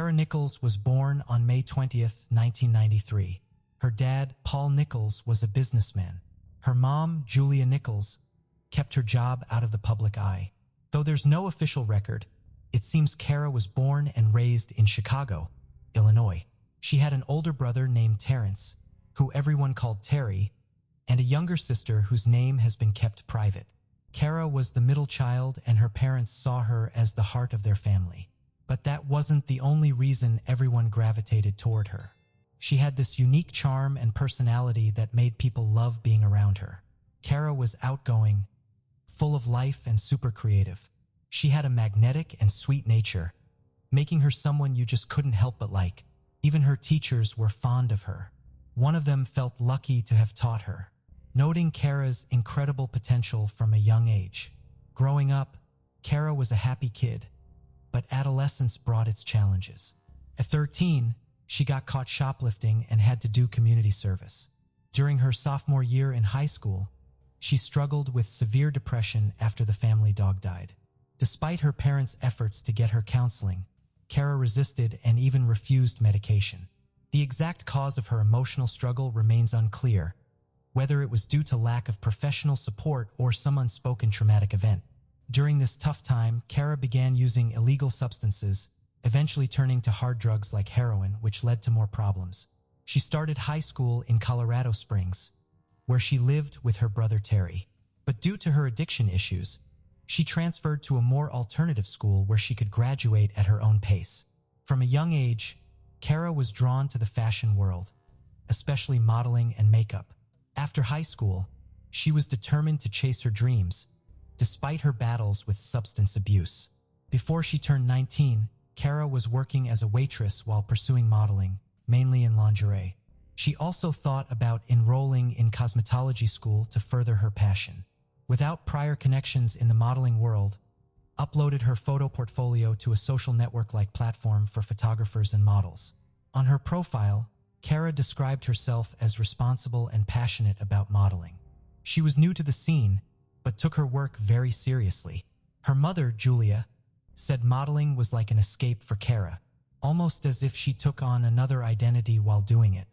Kara Nichols was born on May 20th, 1993. Her dad, Paul Nichols, was a businessman. Her mom, Julia Nichols, kept her job out of the public eye. Though there's no official record, it seems Kara was born and raised in Chicago, Illinois. She had an older brother named Terrence, who everyone called Terry, and a younger sister whose name has been kept private. Kara was the middle child, and her parents saw her as the heart of their family. But that wasn't the only reason everyone gravitated toward her. She had this unique charm and personality that made people love being around her. Kara was outgoing, full of life, and super creative. She had a magnetic and sweet nature, making her someone you just couldn't help but like. Even her teachers were fond of her. One of them felt lucky to have taught her, noting Kara's incredible potential from a young age. Growing up, Kara was a happy kid, but adolescence brought its challenges. At 13, she got caught shoplifting and had to do community service. During her sophomore year in high school, she struggled with severe depression after the family dog died. Despite her parents' efforts to get her counseling, Kara resisted and even refused medication. The exact cause of her emotional struggle remains unclear, whether it was due to lack of professional support or some unspoken traumatic event. During this tough time, Kara began using illegal substances, eventually turning to hard drugs like heroin, which led to more problems. She started high school in Colorado Springs, where she lived with her brother Terry. But due to her addiction issues, she transferred to a more alternative school where she could graduate at her own pace. From a young age, Kara was drawn to the fashion world, especially modeling and makeup. After high school, she was determined to chase her dreams, despite her battles with substance abuse. Before she turned 19, Kara was working as a waitress while pursuing modeling, mainly in lingerie. She also thought about enrolling in cosmetology school to further her passion. Without prior connections in the modeling world, uploaded her photo portfolio to a social network-like platform for photographers and models. On her profile, Kara described herself as responsible and passionate about modeling. She was new to the scene, but took her work very seriously. Her mother, Julia, said modeling was like an escape for Kara, almost as if she took on another identity while doing it.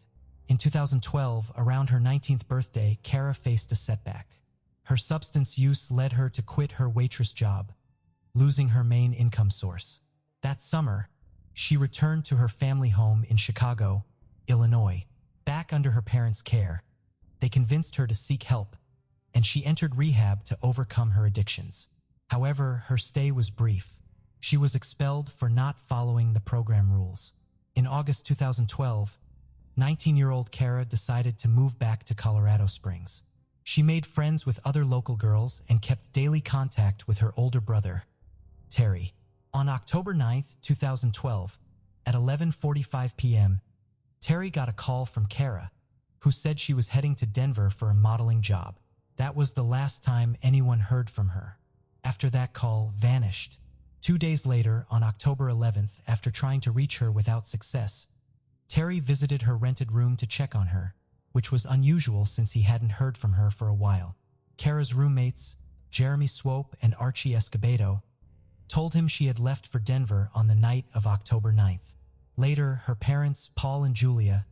In 2012, around her 19th birthday, Kara faced a setback. Her substance use led her to quit her waitress job, losing her main income source. That summer, she returned to her family home in Chicago, Illinois. Back under her parents' care, they convinced her to seek help, and she entered rehab to overcome her addictions. However, her stay was brief. She was expelled for not following the program rules. In August 2012, 19-year-old Kara decided to move back to Colorado Springs. She made friends with other local girls and kept daily contact with her older brother, Terry. On October 9, 2012, at 11:45 p.m., Terry got a call from Kara, who said she was heading to Denver for a modeling job. That was the last time anyone heard from her. After that call vanished. 2 days later, on October 11th, after trying to reach her without success, Terry visited her rented room to check on her, which was unusual since he hadn't heard from her for a while. Kara's roommates, Jeremy Swope and Archie Escobedo, told him she had left for Denver on the night of October 9th. Later, her parents, Paul and Julia,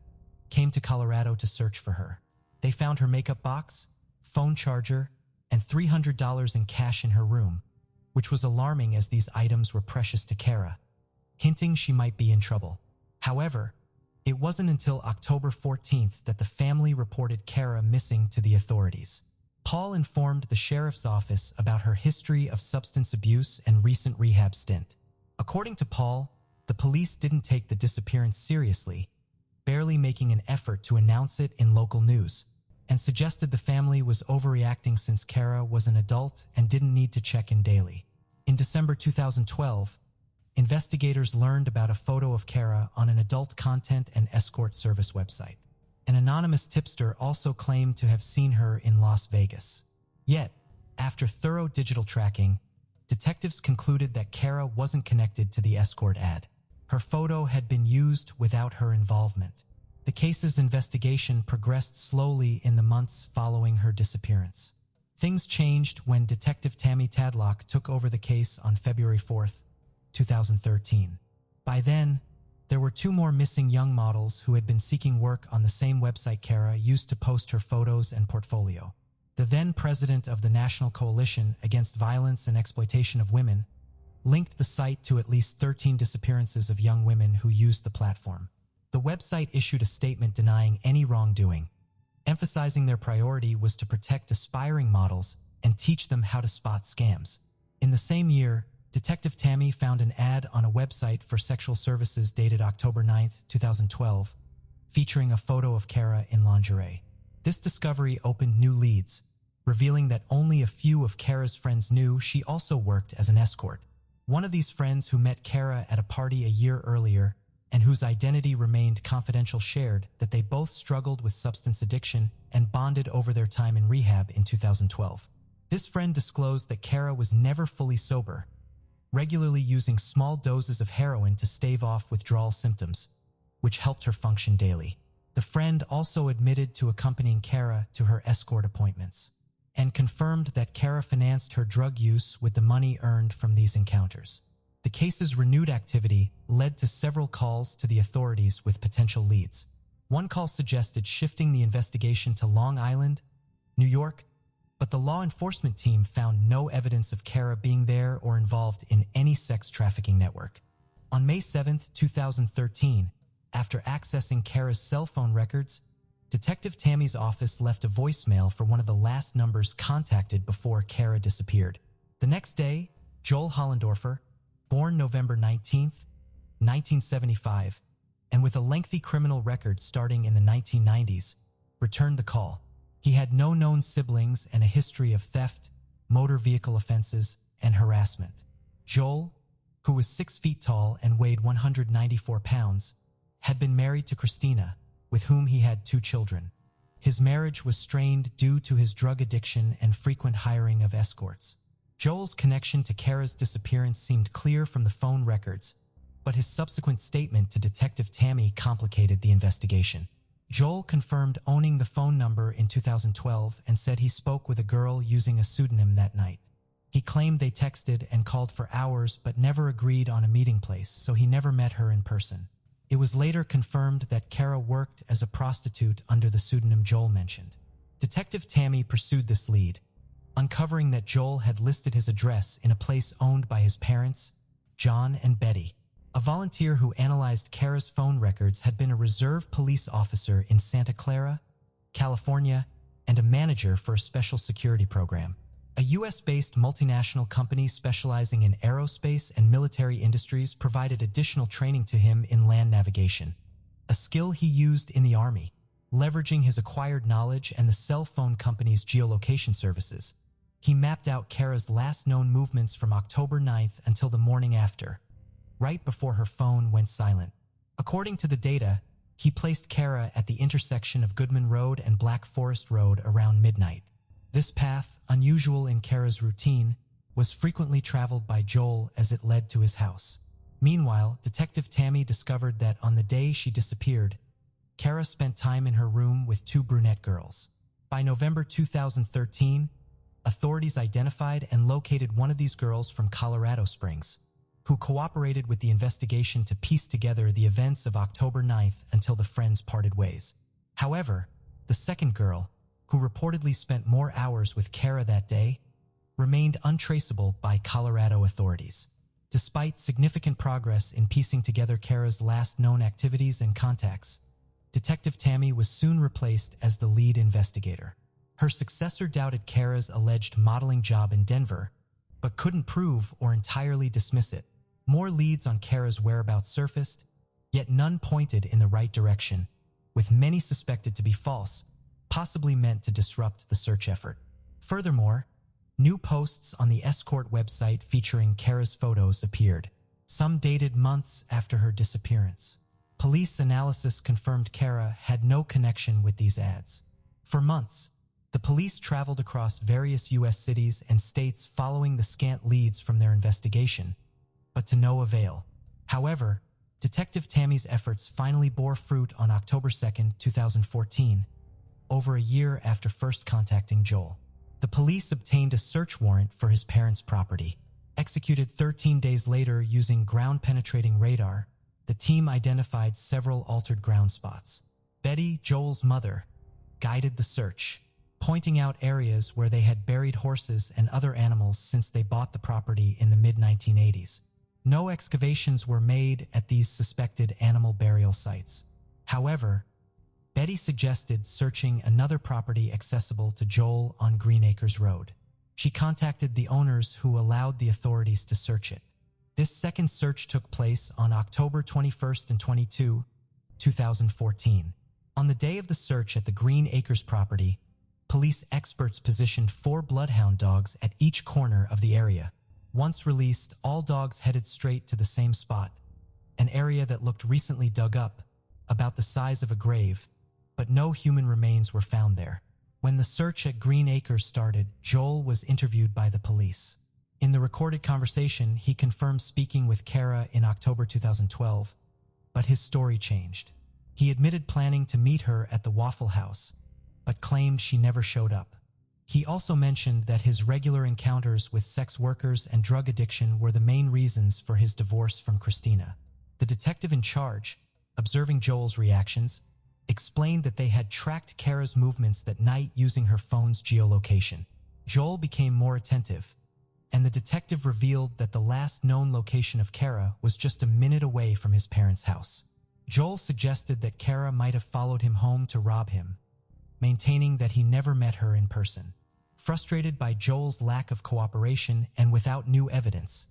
came to Colorado to search for her. They found her makeup box, phone charger, and $300 in cash in her room, which was alarming as these items were precious to Kara, hinting she might be in trouble. However, it wasn't until October 14th that the family reported Kara missing to the authorities. Paul informed the sheriff's office about her history of substance abuse and recent rehab stint. According to Paul, the police didn't take the disappearance seriously, barely making an effort to announce it in local news, and suggested the family was overreacting since Kara was an adult and didn't need to check in daily. In December 2012, investigators learned about a photo of Kara on an adult content and escort service website. An anonymous tipster also claimed to have seen her in Las Vegas. Yet, after thorough digital tracking, detectives concluded that Kara wasn't connected to the escort ad. Her photo had been used without her involvement. The case's investigation progressed slowly in the months following her disappearance. Things changed when Detective Tammy Tadlock took over the case on February 4th, 2013. By then, There were two more missing young models who had been seeking work on the same website Kara used to post her photos and portfolio. The then president of the National Coalition Against Violence and Exploitation of Women linked the site to at least 13 disappearances of young women who used the platform. The website issued a statement denying any wrongdoing, emphasizing their priority was to protect aspiring models and teach them how to spot scams. In the same year, Detective Tammy found an ad on a website for sexual services dated October 9, 2012, featuring a photo of Kara in lingerie. This discovery opened new leads, revealing that only a few of Kara's friends knew she also worked as an escort. One of these friends who met Kara at a party a year earlier and whose identity remained confidential shared that they both struggled with substance addiction and bonded over their time in rehab in 2012. This friend disclosed that Kara was never fully sober, regularly using small doses of heroin to stave off withdrawal symptoms, which helped her function daily. The friend also admitted to accompanying Kara to her escort appointments and confirmed that Kara financed her drug use with the money earned from these encounters. The case's renewed activity led to several calls to the authorities with potential leads. One call suggested shifting the investigation to Long Island, New York, but the law enforcement team found no evidence of Kara being there or involved in any sex trafficking network. On May 7, 2013, after accessing Kara's cell phone records, Detective Tammy's office left a voicemail for one of the last numbers contacted before Kara disappeared. The next day, Joel Hollendorfer, born November 19, 1975, and with a lengthy criminal record starting in the 1990s, returned the call. He had no known siblings and a history of theft, motor vehicle offenses, and harassment. Joel, who was 6 feet tall and weighed 194 pounds, had been married to Christina, with whom he had 2 children. His marriage was strained due to his drug addiction and frequent hiring of escorts. Joel's connection to Kara's disappearance seemed clear from the phone records, but his subsequent statement to Detective Tammy complicated the investigation. Joel confirmed owning the phone number in 2012 and said he spoke with a girl using a pseudonym that night. He claimed they texted and called for hours but never agreed on a meeting place, so he never met her in person. It was later confirmed that Kara worked as a prostitute under the pseudonym Joel mentioned. Detective Tammy pursued this lead, uncovering that Joel had listed his address in a place owned by his parents, John and Betty. A volunteer who analyzed Kara's phone records had been a reserve police officer in Santa Clara, California, and a manager for a special security program. A US-based multinational company specializing in aerospace and military industries provided additional training to him in land navigation, a skill he used in the Army, leveraging his acquired knowledge and the cell phone company's geolocation services. He mapped out Kara's last known movements from October 9th until the morning after, right before her phone went silent. According to the data, he placed Kara at the intersection of Goodman Road and Black Forest Road around midnight. This path, unusual in Kara's routine, was frequently traveled by Joel as it led to his house. Meanwhile, Detective Tammy discovered that on the day she disappeared, Kara spent time in her room with 2 brunette girls. By November 2013, authorities identified and located one of these girls from Colorado Springs, who cooperated with the investigation to piece together the events of October 9th until the friends parted ways. However, the second girl, who reportedly spent more hours with Kara that day, remained untraceable by Colorado authorities. Despite significant progress in piecing together Kara's last known activities and contacts, Detective Tammy was soon replaced as the lead investigator. Her successor doubted Kara's alleged modeling job in Denver, but couldn't prove or entirely dismiss it. More leads on Kara's whereabouts surfaced, yet none pointed in the right direction, with many suspected to be false, possibly meant to disrupt the search effort. Furthermore, new posts on the escort website featuring Kara's photos appeared, some dated months after her disappearance. Police analysis confirmed Kara had no connection with these ads. For months, the police traveled across various U.S. cities and states following the scant leads from their investigation, but to no avail. However, Detective Tammy's efforts finally bore fruit on October 2, 2014, over a year after first contacting Joel. The police obtained a search warrant for his parents' property, executed 13 days later using ground-penetrating radar, the team identified several altered ground spots. Betty, Joel's mother, guided the search, pointing out areas where they had buried horses and other animals since they bought the property in the mid-1980s. No excavations were made at these suspected animal burial sites. However, Betty suggested searching another property accessible to Joel on Green Acres Road. She contacted the owners who allowed the authorities to search it. This second search took place on October 21st and 22, 2014. On the day of the search at the Green Acres property, police experts positioned 4 bloodhound dogs at each corner of the area. Once released, all dogs headed straight to the same spot, an area that looked recently dug up, about the size of a grave, but no human remains were found there. When the search at Green Acres started, Joel was interviewed by the police. In the recorded conversation, he confirmed speaking with Kara in October 2012, but his story changed. He admitted planning to meet her at the Waffle House, but claimed she never showed up. He also mentioned that his regular encounters with sex workers and drug addiction were the main reasons for his divorce from Christina. The detective in charge, observing Joel's reactions, explained that they had tracked Kara's movements that night using her phone's geolocation. Joel became more attentive, and the detective revealed that the last known location of Kara was just a minute away from his parents' house. Joel suggested that Kara might have followed him home to rob him, maintaining that he never met her in person. Frustrated by Joel's lack of cooperation and without new evidence,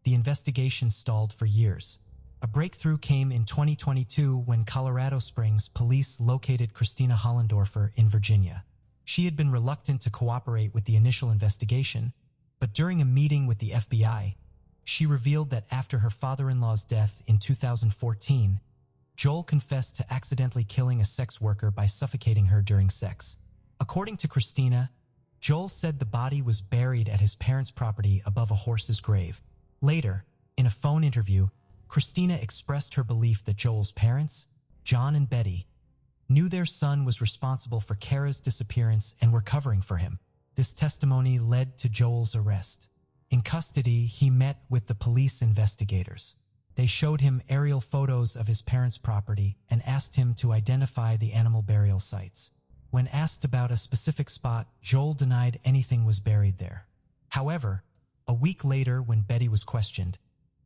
the investigation stalled for years. A breakthrough came in 2022 when Colorado Springs police located Christina Hollendorfer in Virginia. She had been reluctant to cooperate with the initial investigation, but during a meeting with the FBI, she revealed that after her father-in-law's death in 2014, Joel confessed to accidentally killing a sex worker by suffocating her during sex. According to Christina, Joel said the body was buried at his parents' property above a horse's grave. Later, in a phone interview, Christina expressed her belief that Joel's parents, John and Betty, knew their son was responsible for Kara's disappearance and were covering for him. This testimony led to Joel's arrest. In custody, he met with the police investigators. They showed him aerial photos of his parents' property and asked him to identify the animal burial sites. When asked about a specific spot, Joel denied anything was buried there. However, a week later when Betty was questioned,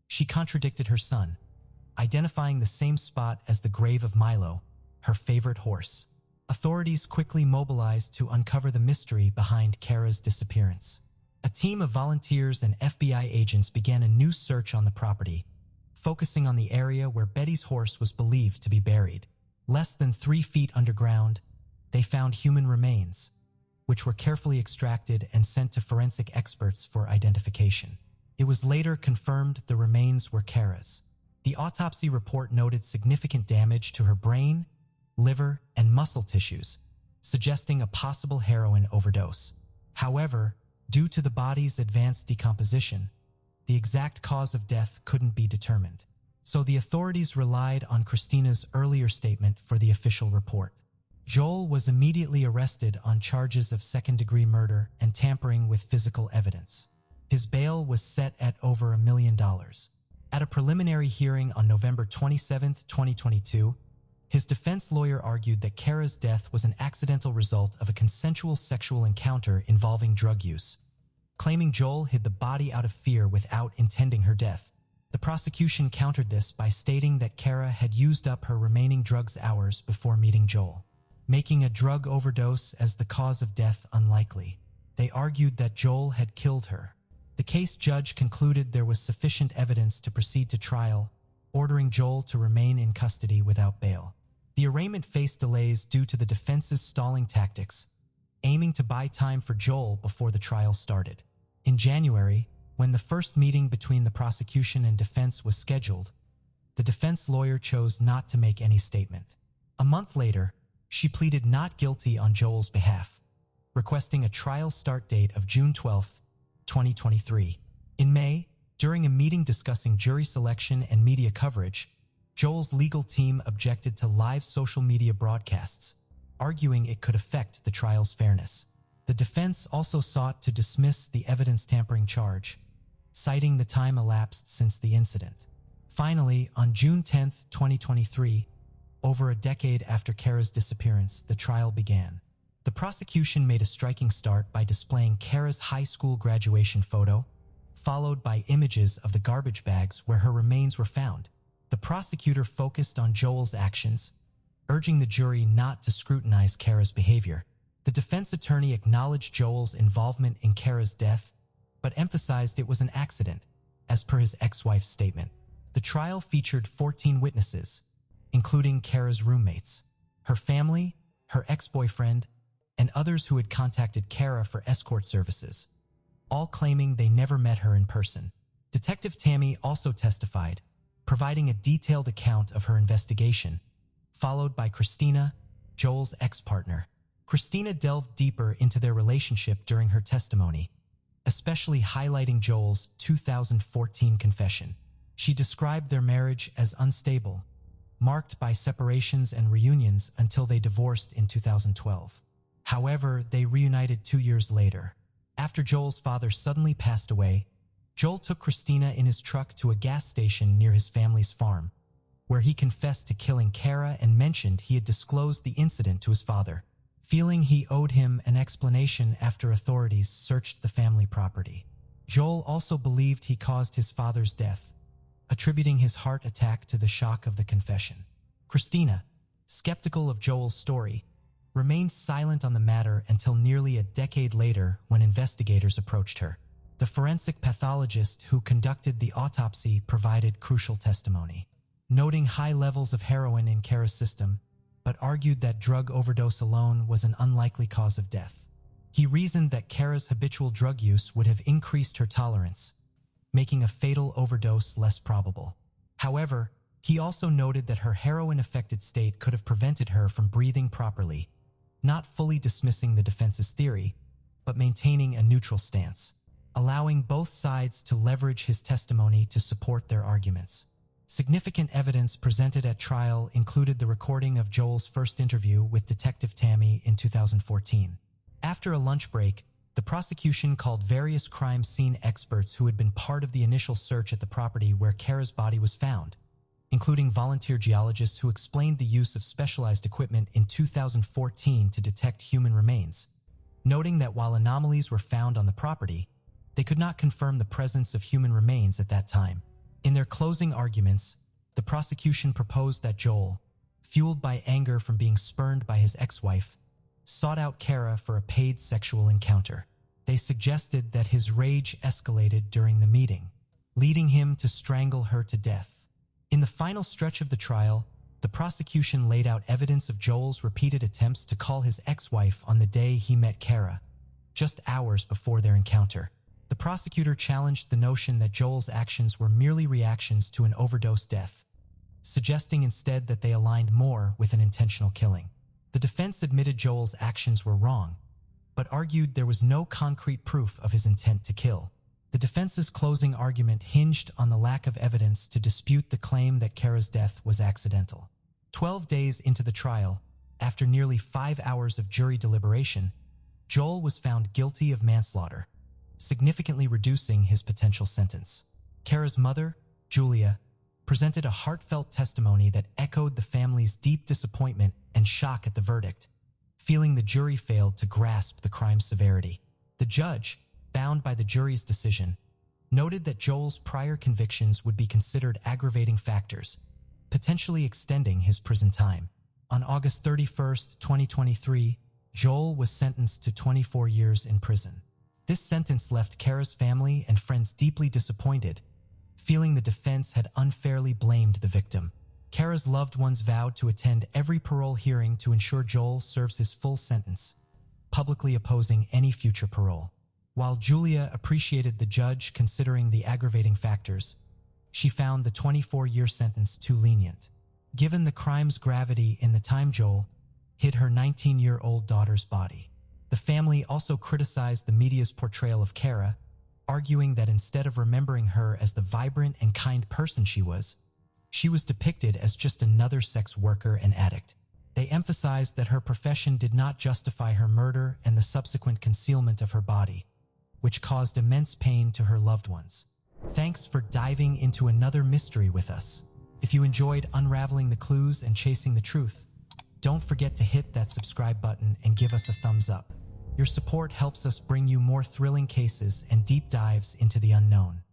she contradicted her son, identifying the same spot as the grave of Milo, her favorite horse. Authorities quickly mobilized to uncover the mystery behind Kara's disappearance. A team of volunteers and FBI agents began a new search on the property, focusing on the area where Betty's horse was believed to be buried. Less than 3 feet underground, they found human remains, which were carefully extracted and sent to forensic experts for identification. It was later confirmed the remains were Kara's. The autopsy report noted significant damage to her brain, liver, and muscle tissues, suggesting a possible heroin overdose. However, due to the body's advanced decomposition, the exact cause of death couldn't be determined. So the authorities relied on Christina's earlier statement for the official report. Joel was immediately arrested on charges of second-degree murder and tampering with physical evidence. His bail was set at over $1 million. At a preliminary hearing on November 27, 2022, his defense lawyer argued that Kara's death was an accidental result of a consensual sexual encounter involving drug use, claiming Joel hid the body out of fear without intending her death. The prosecution countered this by stating that Kara had used up her remaining drugs hours before meeting Joel, making a drug overdose as the cause of death unlikely. They argued that Joel had killed her. The case judge concluded there was sufficient evidence to proceed to trial, ordering Joel to remain in custody without bail. The arraignment faced delays due to the defense's stalling tactics, aiming to buy time for Joel before the trial started. In January, when the first meeting between the prosecution and defense was scheduled, the defense lawyer chose not to make any statement. A month later, she pleaded not guilty on Joel's behalf, requesting a trial start date of June 12, 2023. In May, during a meeting discussing jury selection and media coverage, Joel's legal team objected to live social media broadcasts, arguing it could affect the trial's fairness. The defense also sought to dismiss the evidence tampering charge, citing the time elapsed since the incident. Finally, on June 10, 2023, over a decade after Kara's disappearance, the trial began. The prosecution made a striking start by displaying Kara's high school graduation photo, followed by images of the garbage bags where her remains were found. The prosecutor focused on Joel's actions, urging the jury not to scrutinize Kara's behavior. The defense attorney acknowledged Joel's involvement in Kara's death, but emphasized it was an accident, as per his ex-wife's statement. The trial featured 14 witnesses, including Kara's roommates, her family, her ex-boyfriend, and others who had contacted Kara for escort services, all claiming they never met her in person. Detective Tammy also testified, providing a detailed account of her investigation, followed by Christina, Joel's ex-partner. Christina delved deeper into their relationship during her testimony, especially highlighting Joel's 2014 confession. She described their marriage as unstable, marked by separations and reunions until they divorced in 2012. However, they reunited 2 years later. After Joel's father suddenly passed away, Joel took Christina in his truck to a gas station near his family's farm, where he confessed to killing Kara and mentioned he had disclosed the incident to his father, feeling he owed him an explanation after authorities searched the family property. Joel also believed he caused his father's death, attributing his heart attack to the shock of the confession. Christina, skeptical of Joel's story, remained silent on the matter until nearly a decade later when investigators approached her. The forensic pathologist who conducted the autopsy provided crucial testimony, noting high levels of heroin in Kara's system, but argued that drug overdose alone was an unlikely cause of death. He reasoned that Kara's habitual drug use would have increased her tolerance, making a fatal overdose less probable. However, he also noted that her heroin-affected state could have prevented her from breathing properly, not fully dismissing the defense's theory, but maintaining a neutral stance, allowing both sides to leverage his testimony to support their arguments. Significant evidence presented at trial included the recording of Joel's first interview with Detective Tammy in 2014. After a lunch break, the prosecution called various crime scene experts who had been part of the initial search at the property where Kara's body was found, including volunteer geologists who explained the use of specialized equipment in 2014 to detect human remains, noting that while anomalies were found on the property, they could not confirm the presence of human remains at that time. In their closing arguments, the prosecution proposed that Joel, fueled by anger from being spurned by his ex-wife, sought out Kara for a paid sexual encounter. They suggested that his rage escalated during the meeting, leading him to strangle her to death. In the final stretch of the trial, the prosecution laid out evidence of Joel's repeated attempts to call his ex-wife on the day he met Kara, just hours before their encounter. The prosecutor challenged the notion that Joel's actions were merely reactions to an overdose death, suggesting instead that they aligned more with an intentional killing. The defense admitted Joel's actions were wrong, but argued there was no concrete proof of his intent to kill. The defense's closing argument hinged on the lack of evidence to dispute the claim that Kara's death was accidental. 12 days into the trial, after nearly 5 hours of jury deliberation, Joel was found guilty of manslaughter, significantly reducing his potential sentence. Kara's mother, Julia, presented a heartfelt testimony that echoed the family's deep disappointment and shock at the verdict, feeling the jury failed to grasp the crime's severity. The judge, bound by the jury's decision, noted that Joel's prior convictions would be considered aggravating factors, potentially extending his prison time. On August 31, 2023, Joel was sentenced to 24 years in prison. This sentence left Kara's family and friends deeply disappointed, feeling the defense had unfairly blamed the victim. Kara's loved ones vowed to attend every parole hearing to ensure Joel serves his full sentence, publicly opposing any future parole. While Julia appreciated the judge considering the aggravating factors, she found the 24-year sentence too lenient, given the crime's gravity in the time Joel hid her 19-year-old daughter's body. The family also criticized the media's portrayal of Kara, arguing that instead of remembering her as the vibrant and kind person she was depicted as just another sex worker and addict. They emphasized that her profession did not justify her murder and the subsequent concealment of her body, which caused immense pain to her loved ones. Thanks for diving into another mystery with us. If you enjoyed unraveling the clues and chasing the truth, don't forget to hit that subscribe button and give us a thumbs up. Your support helps us bring you more thrilling cases and deep dives into the unknown.